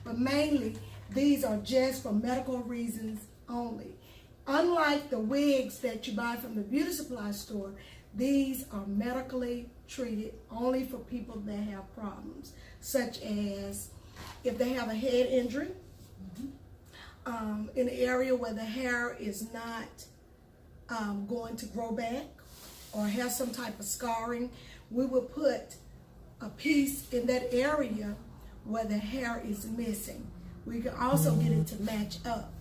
but mainly these are just for medical reasons only. Unlike the wigs that you buy from the beauty supply store, these are medically treated only for people that have problems, such as if they have a head injury, in an area where the hair is not going to grow back or have some type of scarring, we will put a piece in that area where the hair is missing. We can also get it to match up.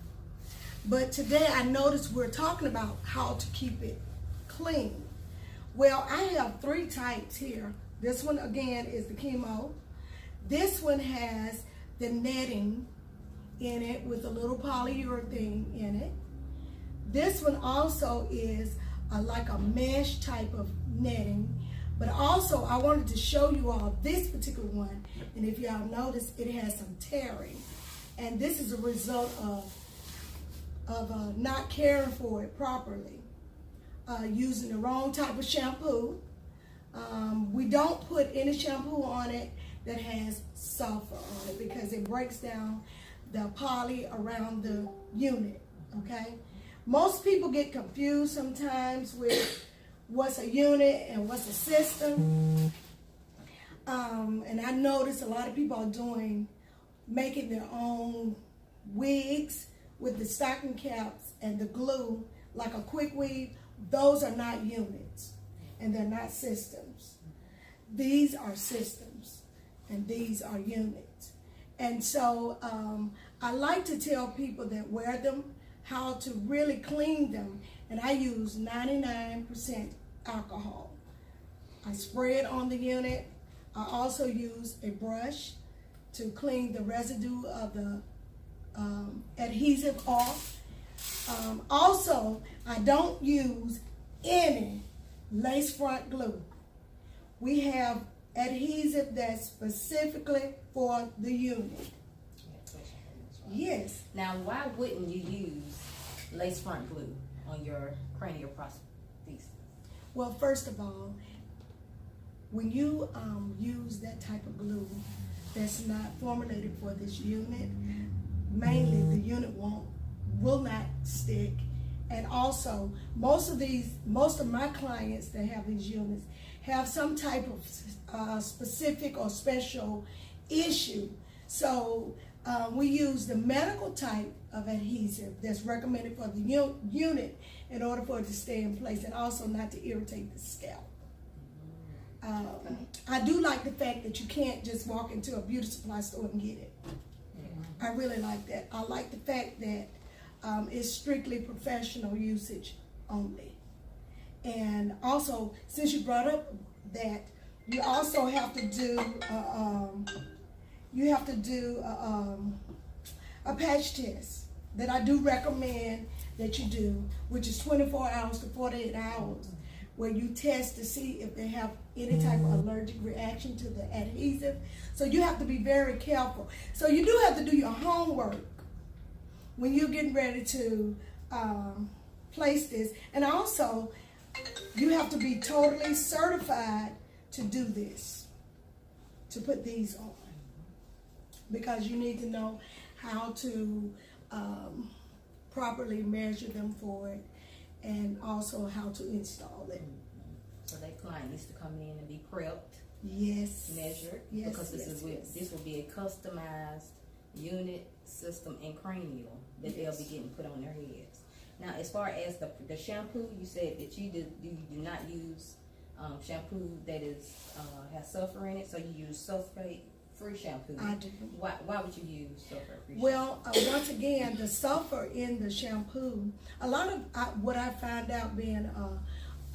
But today I noticed we're talking about how to keep it clean. Well, I have 3 types here. This one again is the chemo. This one has the netting in it with a little polyurethane in it. This one also is like a mesh type of netting. But also I wanted to show you all this particular one. And if y'all notice, it has some tearing. And this is a result of not caring for it properly. Using the wrong type of shampoo. We don't put any shampoo on it that has sulfur on it because it breaks down the poly around the unit, okay? Most people get confused sometimes with what's a unit and what's a system. And I notice a lot of people are making their own wigs with the stocking caps and the glue, like a quick weave. Those are not units, and they're not systems. These are systems, and these are units. And so I like to tell people that wear them how to really clean them, and I use 99% alcohol. I spray it on the unit. I also use a brush to clean the residue of the adhesive off. Also, I don't use any lace front glue. We have adhesive that's specifically for the unit. Yes. Now, why wouldn't you use lace front glue on your cranial prosthesis? Well, first of all, when you use that type of glue that's not formulated for this unit, mainly the unit will not stick. And also, most of my clients that have these units have some type of specific or special issue. So we use the medical type of adhesive that's recommended for the unit in order for it to stay in place and also not to irritate the scalp. I do like the fact that you can't just walk into a beauty supply store and get it. I really like that. I like the fact that it's strictly professional usage only. And also, since you brought up that, you also have to do a patch test that I do recommend that you do, which is 24 hours to 48 hours, where you test to see if they have any type of allergic reaction to the adhesive. So you have to be very careful. So you do have to do your homework when you're getting ready to place this. And also, you have to be totally certified to do this, to put these on, because you need to know how to properly measure them for it and also how to install it. So that client needs to come in and be prepped, yes, measured, yes, because this will be a customized unit, system, and cranial that they'll be getting put on their heads. Now, as far as the shampoo, you said that you do not use shampoo that has sulfur in it, so you use sulfate-free shampoo. I do. Why would you use sulfur-free shampoo? Well, once again, the sulfur in the shampoo, a lot of what I found out being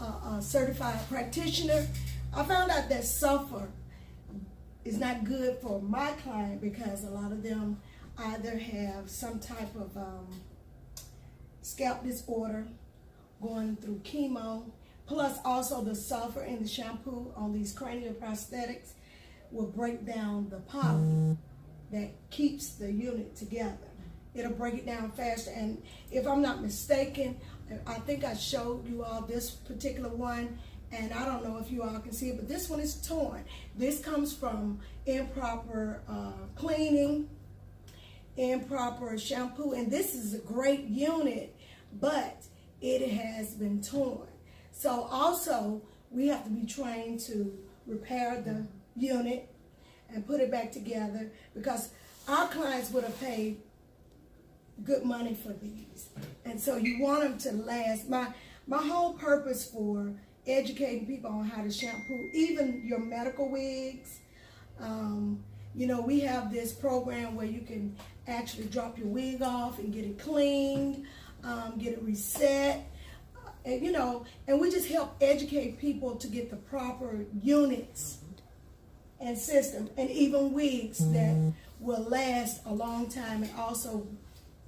a certified practitioner, I found out that sulfur is not good for my client because a lot of them either have some type of scalp disorder, going through chemo, plus also the sulfur in the shampoo on these cranial prosthetics will break down the poly that keeps the unit together. It'll break it down faster. And if I'm not mistaken, I think I showed you all this particular one, and I don't know if you all can see it, but this one is torn. This comes from improper cleaning improper shampoo, and this is a great unit, but it has been torn. So also, we have to be trained to repair the unit and put it back together, because our clients would have paid good money for these. And so you want them to last. My whole purpose for educating people on how to shampoo, even your medical wigs, you know, we have this program where you can actually drop your wig off and get it cleaned, get it reset, and you know, and we just help educate people to get the proper units and system, and even wigs that will last a long time and also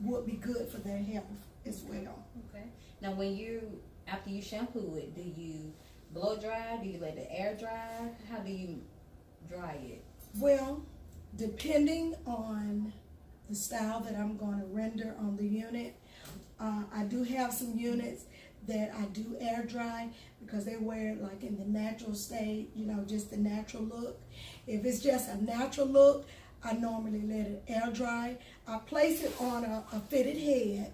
would be good for their health as well. Okay. Now, after you shampoo it, do you blow dry? Do you let it air dry? How do you dry it? Well, depending on the style that I'm going to render on the unit, I do have some units that I do air dry, because they wear it like in the natural state, you know, just the natural look. If it's just a natural look, I normally let it air dry. I place it on a fitted head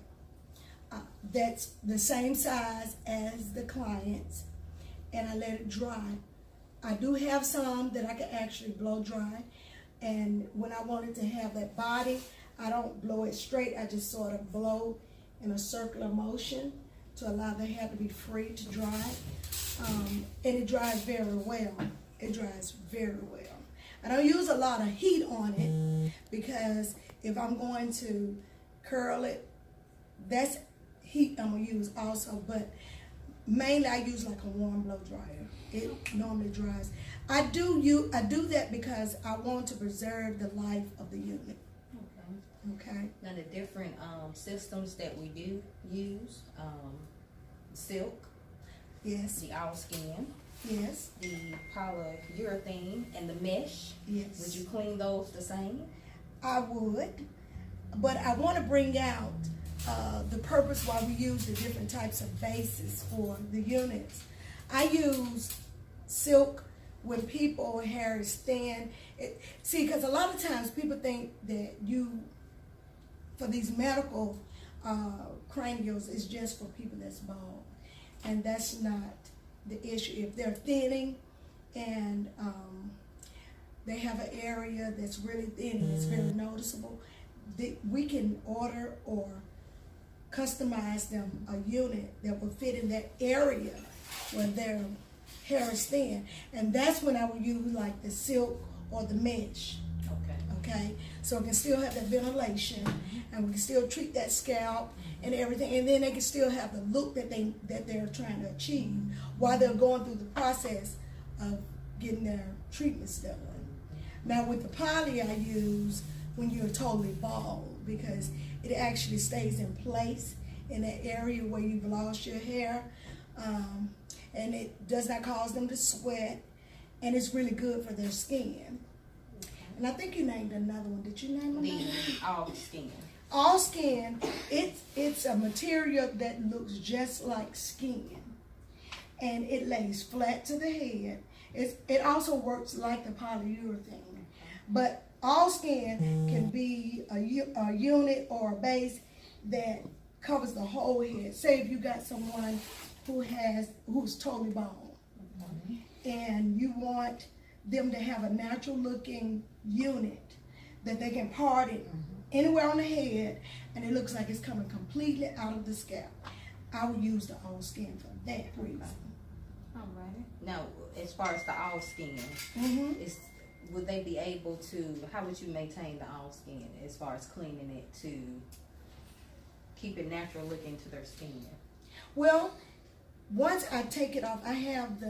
that's the same size as the client's, and I let it dry. I do have some that I can actually blow dry, and when I want it to have that body, I don't blow it straight. I just sort of blow in a circular motion to allow the hair to be free to dry, and it dries very well. It dries very well. I don't use a lot of heat on it, because if I'm going to curl it, that's heat I'm gonna use also, but mainly I use like a warm blow dryer. It normally dries. I do that because I want to preserve the life of the unit. Okay. Now, the different systems that we do use, silk, Yes. the all skin, Yes. the polyurethane, and the mesh. Yes. Would you clean those the same? I would, but I want to bring out the purpose why we use the different types of bases for the units. I use silk when people hair is thin. See, because a lot of times people think that for these medical cranials, it's just for people that's bald, and that's not the issue. If they're thinning and they have an area that's really thin and it's very noticeable, we can order or customize them a unit that will fit in that area where their hair is thin, and that's when I would use like the silk or the mesh. Okay, so it can still have that ventilation, and we can still treat that scalp and everything, and then they can still have the look that they're trying to achieve while they're going through the process of getting their treatments done. Now with the poly, I use when you're totally bald, because it actually stays in place in that area where you've lost your hair, and it does not cause them to sweat, and it's really good for their skin. And I think you named another one. Did you name another one? The all skin. All skin, it's a material that looks just like skin, and it lays flat to the head. It also works like the polyurethane, but all skin can be a unit or a base that covers the whole head. Say if you got someone who's totally bald, and you want them to have a natural looking unit that they can part it anywhere on the head, and it looks like it's coming completely out of the scalp, I would use the all skin for that reason. All right. Now, as far as the all skin, would they be able to, how would you maintain the all skin as far as cleaning it to keep it natural looking to their skin? Well, once I take it off, I have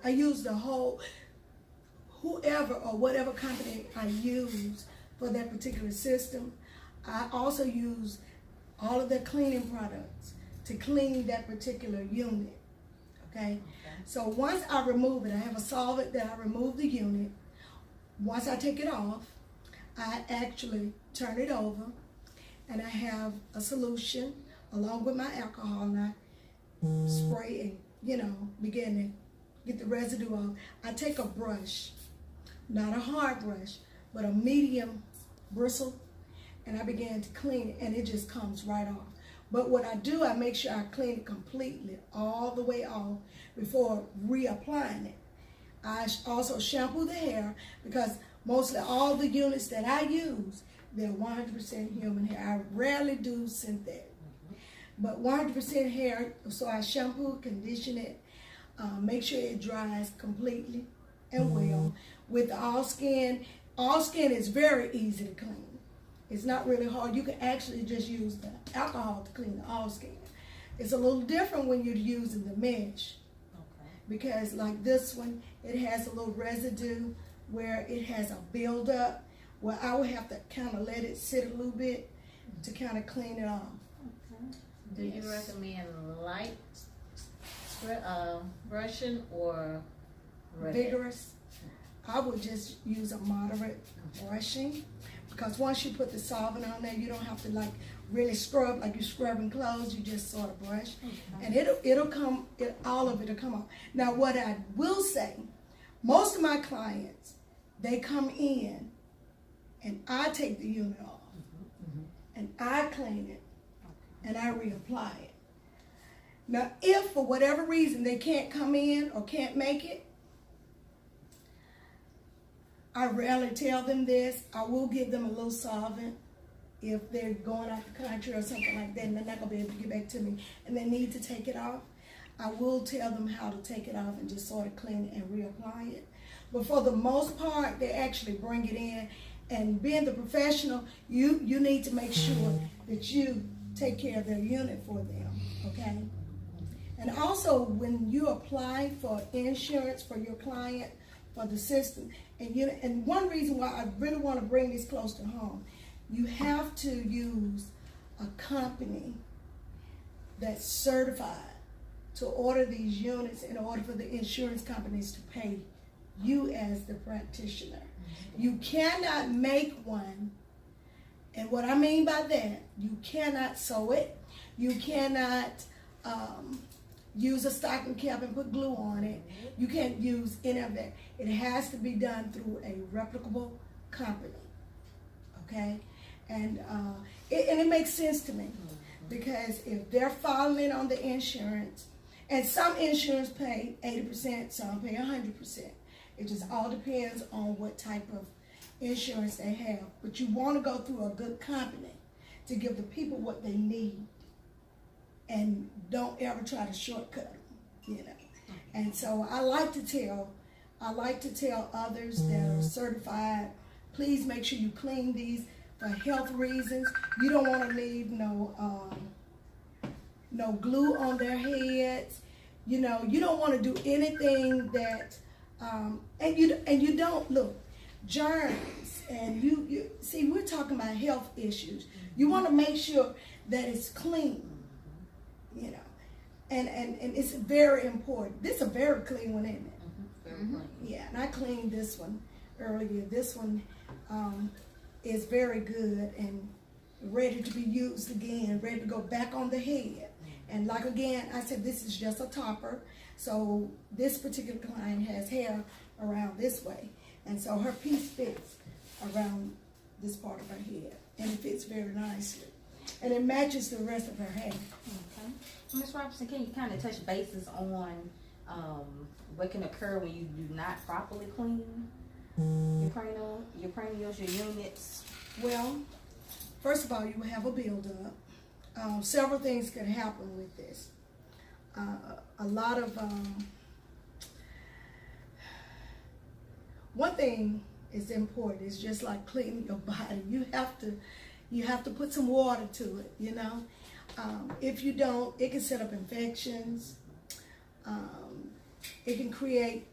I use the whole, whoever or whatever company I use for that particular system, I also use all of their cleaning products to clean that particular unit, okay? So once I remove it, I have a solvent that I remove the unit. Once I take it off, I actually turn it over, and I have a solution along with my alcohol, and I spray and, begin to get the residue off. I take a brush, not a hard brush, but a medium bristle, and I began to clean it, and it just comes right off. But what I do, I make sure I clean it completely, all the way off, before reapplying it. I also shampoo the hair, because mostly all the units that I use, they're 100% human hair. I rarely do synthetic, but 100% hair, so I shampoo, condition it, make sure it dries completely and well. With all skin is very easy to clean. It's not really hard. You can actually just use the alcohol to clean the all skin. It's a little different when you're using the mesh. Okay. Because like this one, it has a little residue where it has a buildup, where I would have to kind of let it sit a little bit to kind of clean it off. Okay. Do you recommend light brushing or Vigorous? I would just use a moderate brushing, because once you put the solvent on there, you don't have to like really scrub like you're scrubbing clothes. You just sort of brush, and it'll come. All of it'll come off. Now, what I will say, most of my clients, they come in, and I take the unit off, and I clean it, and I reapply it. Now, if for whatever reason they can't come in or can't make it, I rarely tell them this. I will give them a little solvent if they're going out the country or something like that, and they're not going to be able to get back to me, and they need to take it off. I will tell them how to take it off and just sort of clean it and reapply it. But for the most part, they actually bring it in, and being the professional, you need to make sure that you take care of their unit for them, okay? And also, when you apply for insurance for your client, for the system, and one reason why I really want to bring this close to home, you have to use a company that's certified to order these units in order for the insurance companies to pay you as the practitioner. You cannot make one, and what I mean by that, you cannot sew it, you cannot use a stocking cap and put glue on it. You can't use any of that. It has to be done through a reputable company, okay? And it makes sense to me, because if they're following on the insurance, and some insurance pay 80%, some pay 100%. It just all depends on what type of insurance they have. But you want to go through a good company to give the people what they need, and don't ever try to shortcut them, you know. And so I like to tell others that are certified, please make sure you clean these for health reasons. You don't want to leave no glue on their heads. You know, you don't want to do anything that, and you don't, look, germs, and you see, we're talking about health issues. You want to make sure that it's clean, you know, and it's very important. This is a very clean one, isn't it? Yeah, and I cleaned this one earlier. This one is very good and ready to be used again, ready to go back on the head. And like again, I said, this is just a topper. So this particular client has hair around this way. And so her piece fits around this part of her head. And it fits very nicely. And it matches the rest of her hair. Okay. Ms. Robinson, can you kind of touch bases on what can occur when you do not properly clean your cranials, your units? Well, first of all, you will have a buildup. Several things can happen with this. A lot of, one thing is important. It's just like cleaning your body. You have to put some water to it, you know. If you don't, it can set up infections. It can create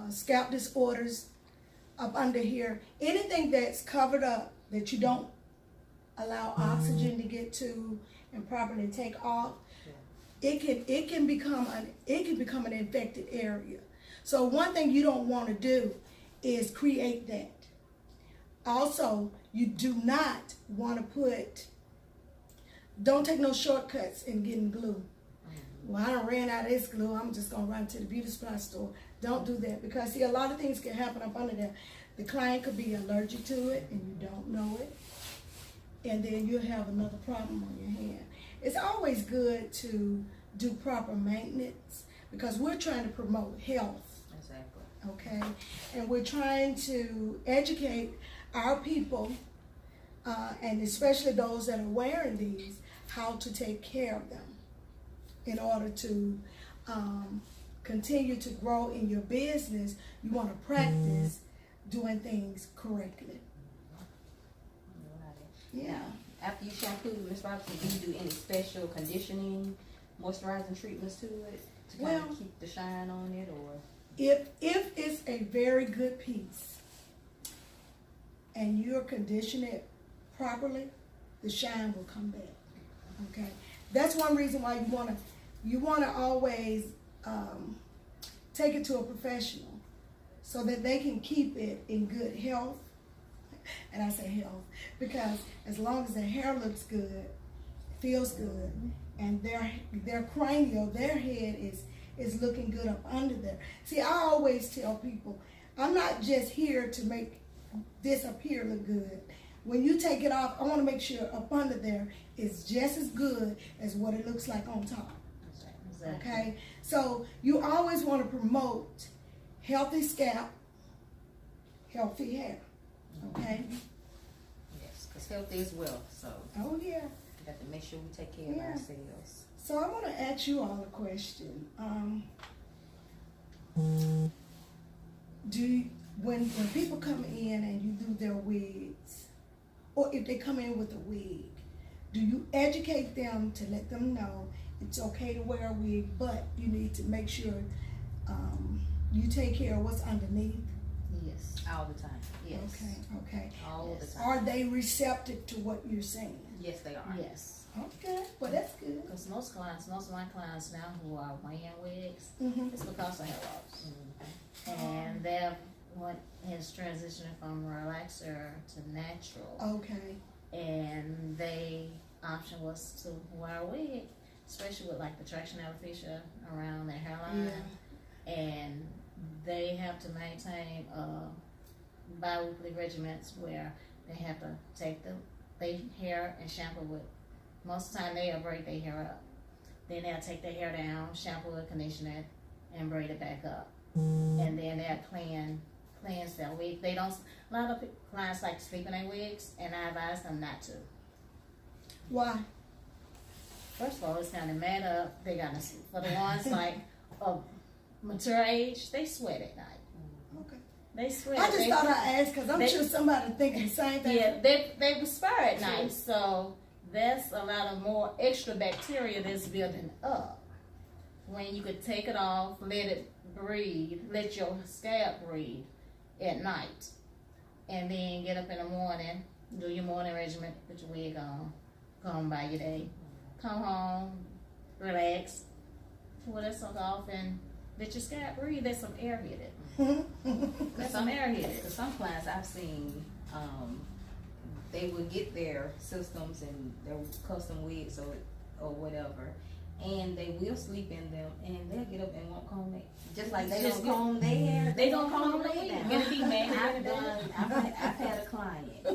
scalp disorders up under here. Anything that's covered up that you don't allow oxygen to get to and properly take off, it can become an infected area. So one thing you don't want to do is create that. Also, you do not want to don't take no shortcuts in getting glue. Well, I done ran out of this glue, I'm just gonna run to the beauty supply store. Don't do that, because see, a lot of things can happen up under there. The client could be allergic to it and you don't know it. and then you'll have another problem on your hand. It's always good to do proper maintenance because we're trying to promote health. Exactly. Okay, and we're trying to educate our people, and especially those that are wearing these, how to take care of them in order to continue to grow in your business. You want to practice doing things correctly. Yeah. After you shampoo, Ms. Robinson, do you do any special conditioning, moisturizing treatments to it to kind of keep the shine on it, or? If it's a very good piece and you're conditioning it properly, the shine will come back. Okay, that's one reason why you wanna always take it to a professional so that they can keep it in good health. And I say health because as long as their hair looks good, feels good, and their cranial, their head is looking good up under there. See, I always tell people, I'm not just here to make this up here look good. When you take it off, I want to make sure up under there is just as good as what it looks like on top. Exactly. Okay? So you always want to promote healthy scalp, healthy hair. Okay? Yes, because health is wealth, so Oh yeah. we have to make sure we take care of ourselves. So I want to ask you all a question. When people come in and you do their wigs, or if they come in with a wig, do you educate them to let them know it's okay to wear a wig, but you need to make sure you take care of what's underneath? Yes. All the time. Yes. Okay. All the time. Are they receptive to what you're saying? Yes, they are. Yes. Okay, well that's good. Because most of my clients now who are wearing wigs, Mm-hmm. it's because of hair loss. Mhm. And they're what has transitioned from relaxer to natural. Okay. And they option was to wear a wig, especially with like the traction alopecia around their hairline. Yeah. And they have to maintain bi-weekly regimens where they have to take their hair and shampoo it. Most of the time they'll braid their hair up. Then they'll take their hair down, shampoo it, condition it, and braid it back up. And then they'll cleanse their wig. A lot of clients like to sleep in their wigs, and I advise them not to. Why? First of all, it's kind of mad up. They got for the ones like of mature age, they sweat at night. Okay. They sweat. I just thought I'd ask because I'm sure somebody thinking the same thing. Yeah, they perspire at night, so that's a lot of more extra bacteria that's building up. When you could take it off, let it breathe, let your scalp breathe at night, and then get up in the morning, do your morning regimen, put your wig on, go on by your day, come home, relax, pull that sucker off, and let your scalp breathe. There's some air hit it. There's some air hit it. Because some clients I've seen, they would get their systems and their custom wigs or whatever, and they will sleep in them, and they'll get up and won't comb it. Just like they don't comb their hair, They don't comb comb their their hair hair. down. I've had a client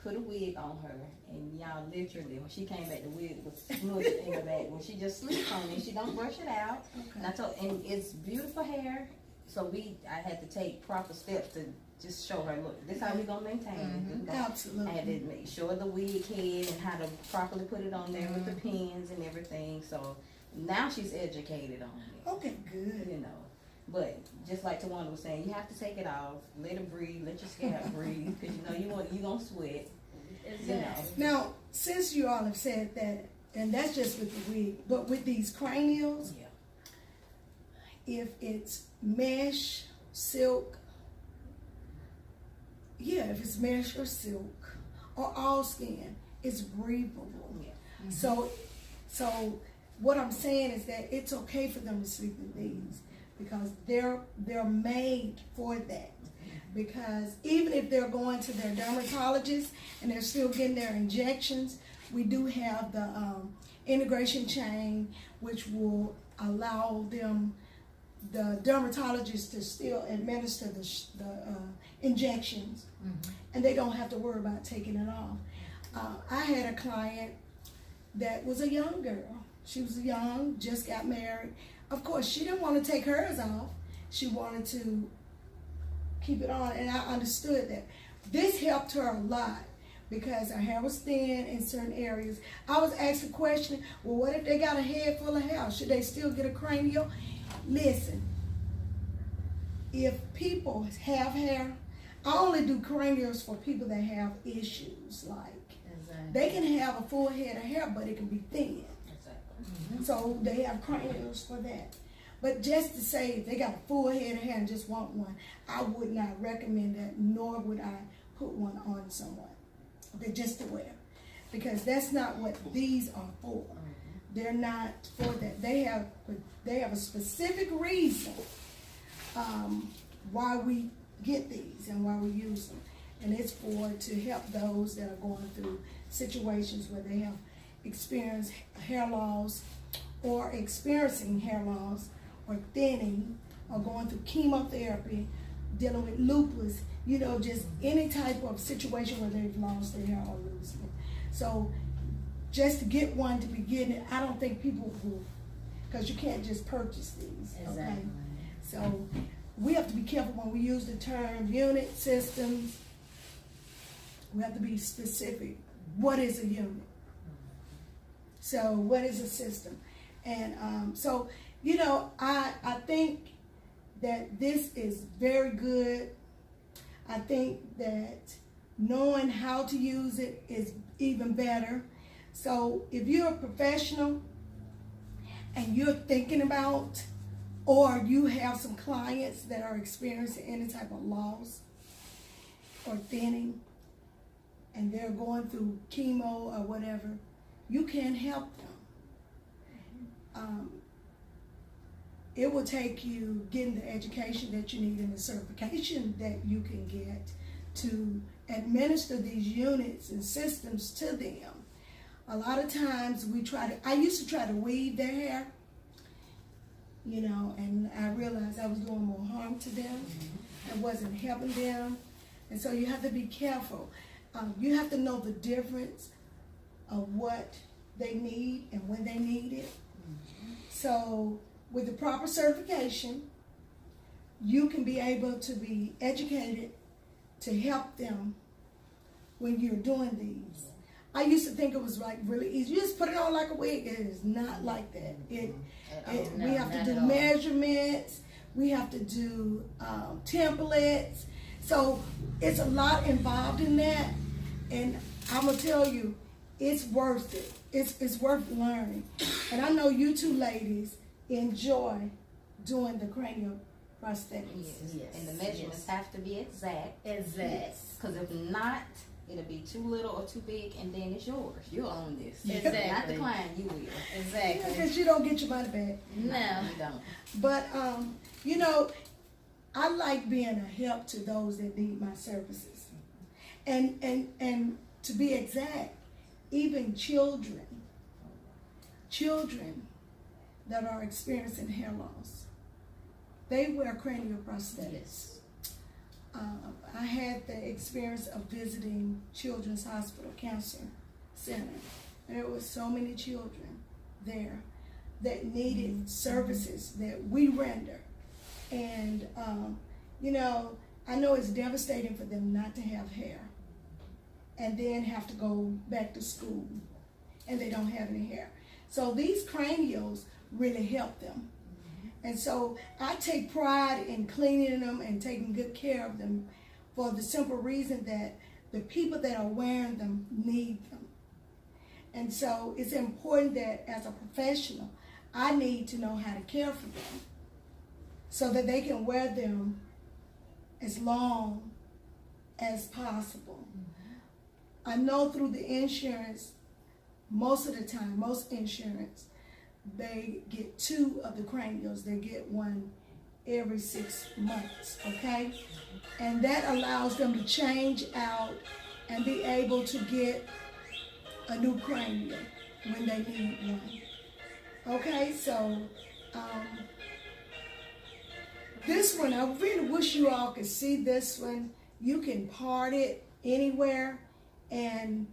put a wig on her, and y'all literally, when she came back, the wig was smushed in her back. When she just sleeps on it, she don't brush it out. And I told, and it's beautiful hair. So I had to take proper steps to just show her, look, this is how we gonna maintain it. Absolutely. I had to make sure the wig head and how to properly put it on there with the pins and everything. So now she's educated on it. Okay, good. You know, but just like Tawanda was saying, you have to take it off, let it breathe, let your scalp breathe, because you gonna sweat. You know. Now, since you all have said that, and that's just with the wig, but with these cranials, if it's mesh, silk, if it's mesh or silk or all skin, it's breathable. Yeah. So what I'm saying is that it's okay for them to sleep in these because they're made for that. Because even if they're going to their dermatologist and they're still getting their injections, we do have the integration chain, which will allow them, the dermatologist, to still administer the injections, and they don't have to worry about taking it off. I had a client that was a young girl. She was young, just got married. Of course, she didn't want to take hers off. She wanted to keep it on, and I understood that. This helped her a lot because her hair was thin in certain areas. I was asking the question, well, what if they got a head full of hair? Should they still get a cranial? Listen, if people have hair, I only do cranials for people that have issues, like they can have a full head of hair, but it can be thin. So they have cranials for that. But just to say if they got a full head of hair and just want one, I would not recommend that, nor would I put one on someone. They're just to wear. Because that's not what these are for. They're not for that. They have a specific reason why we get these and why we use them. And it's to help those that are going through situations where they have experienced hair loss or experiencing hair loss or thinning or going through chemotherapy, dealing with lupus, just any type of situation where they've lost their hair or losing it. So just to get one to begin it, I don't think people will, because you can't just purchase these. Exactly. Okay? So we have to be careful when we use the term unit systems. We have to be specific. What is a unit? So what is a system? And I think that this is very good. I think that knowing how to use it is even better. So if you're a professional and you're thinking about, or you have some clients that are experiencing any type of loss or thinning, and they're going through chemo or whatever, you can help them. It will take you getting the education that you need and the certification that you can get to administer these units and systems to them. A lot of times I used to try to weave their hair, and I realized I was doing more harm to them. I wasn't helping them. And so you have to be careful. You have to know the difference of what they need and when they need it. So with the proper certification, you can be able to be educated to help them when you're doing these. I used to think it was like really easy. You just put it on like a wig. It is not like that. We have to do measurements. We have to do templates. So it's a lot involved in that. And I'm going to tell you, it's worth it. It's worth learning. And I know you two ladies enjoy doing the cranial prosthetics. Yes. And the measurements have to be exact. Exact. Because if not, it'll be too little or too big, and then it's yours. You'll own this. Exactly. Not the client, you will. Exactly. Because you don't get your money back. No. You don't. But, I like being a help to those that need my services. And to be exact, even children that are experiencing hair loss, they wear cranial prosthetics. I had the experience of visiting Children's Hospital Cancer Center, and there were so many children there that needed services that we render. And, I know it's devastating for them not to have hair and then have to go back to school and they don't have any hair. So these cranials really help them. And so I take pride in cleaning them and taking good care of them for the simple reason that the people that are wearing them need them. And so it's important that as a professional, I need to know how to care for them so that they can wear them as long as possible. I know through the insurance, most of the time, most insurance, they get 2 of the cranials. They get one every 6 months, okay? And that allows them to change out and be able to get a new cranial when they need one. Okay, so this one, I really wish you all could see this one. You can part it anywhere, and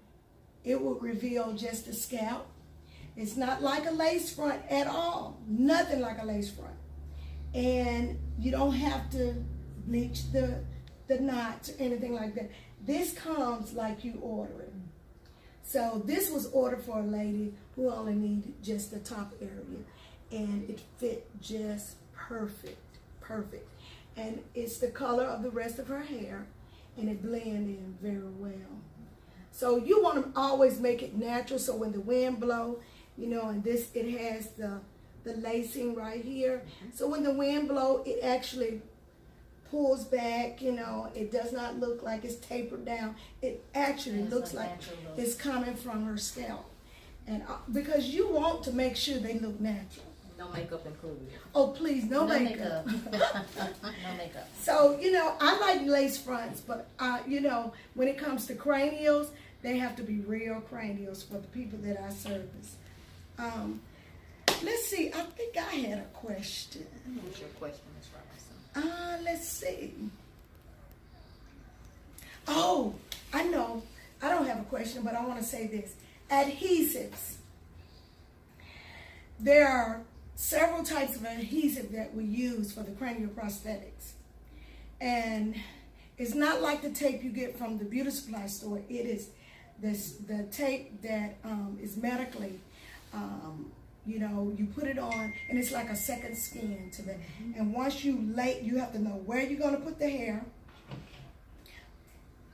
it will reveal just the scalp. It's not like a lace front at all. Nothing like a lace front. And you don't have to bleach the knots or anything like that. This comes like you order it. So this was ordered for a lady who only needed just the top area. And it fit just perfect. And it's the color of the rest of her hair. And it blends in very well. So you want to always make it natural, so when the wind blows, you know, and this, it has the lacing right here. So when the wind blows, it actually pulls back, you know. It does not look like it's tapered down. It actually looks like it's coming from her scalp. And because you want to make sure they look natural. No makeup included. Oh, please, no makeup. No makeup. So, you know, I like lace fronts, but, you know, when it comes to cranials, they have to be real cranials for the people that I service. Let's see, I think I had a question. What's your question, Ms. Robinson? Let's see. Oh, I know. I don't have a question, but I want to say this. Adhesives. There are several types of adhesive that we use for the cranial prosthetics. And it's not like the tape you get from the beauty supply store. It is the tape that is medically, you know, you put it on and it's like a second skin to that. And once you you have to know where you're going to put the hair.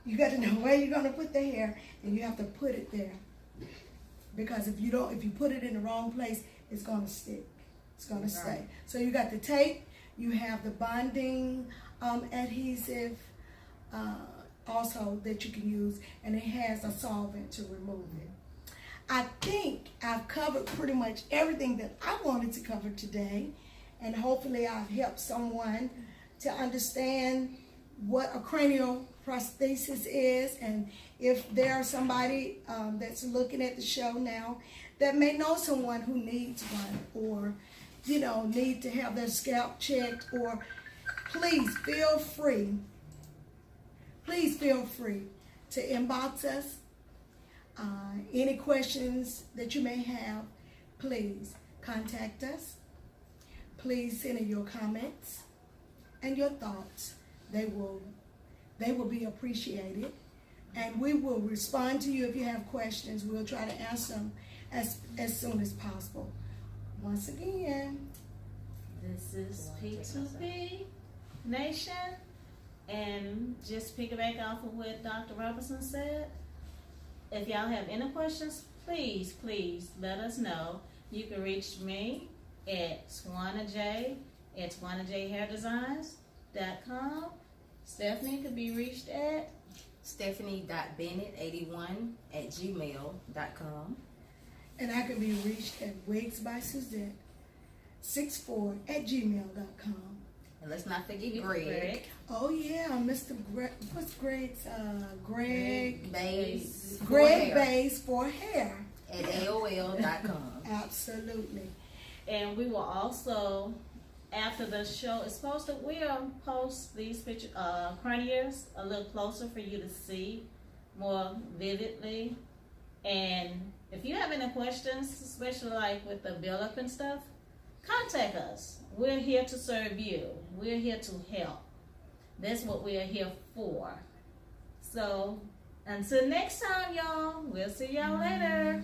You got to know where you're going to put the hair, and you have to put it there. Because if you put it in the wrong place, it's going to stick. It's going to stay. So you got the tape, you have the bonding adhesive also that you can use, and it has a solvent to remove it. I think I've covered pretty much everything that I wanted to cover today, and hopefully I've helped someone to understand what a cranial prosthesis is, and if there's somebody that's looking at the show now that may know someone who needs one, or you know, need to have their scalp checked, or please feel free to inbox us. Any questions that you may have, please contact us. Please send in your comments and your thoughts. They will be appreciated, and we will respond to you if you have questions. We'll try to answer them as soon as possible. Once again, this is P2P Nation, and just piggyback off of what Dr. Robinson said. If y'all have any questions, please let us know. You can reach me at SwanaJ at SwanaJHairDesigns.com. Stephanie could be reached at Stephanie.Bennett81@gmail.com. and I can be reached at wigsbysuzette64@gmail.com. And let's not forget Greg. Oh yeah, Mr. Greg. What's Greg's? Greg Bays. Greg Bays for hair at AOL.com. Absolutely. And we will also, after the show is posted, we'll post these pictures, cranials a little closer for you to see more vividly. And if you have any questions, especially like with the build-up and stuff, contact us. We're here to serve you. We're here to help. That's what we're here for. So, until next time, y'all, we'll see y'all later.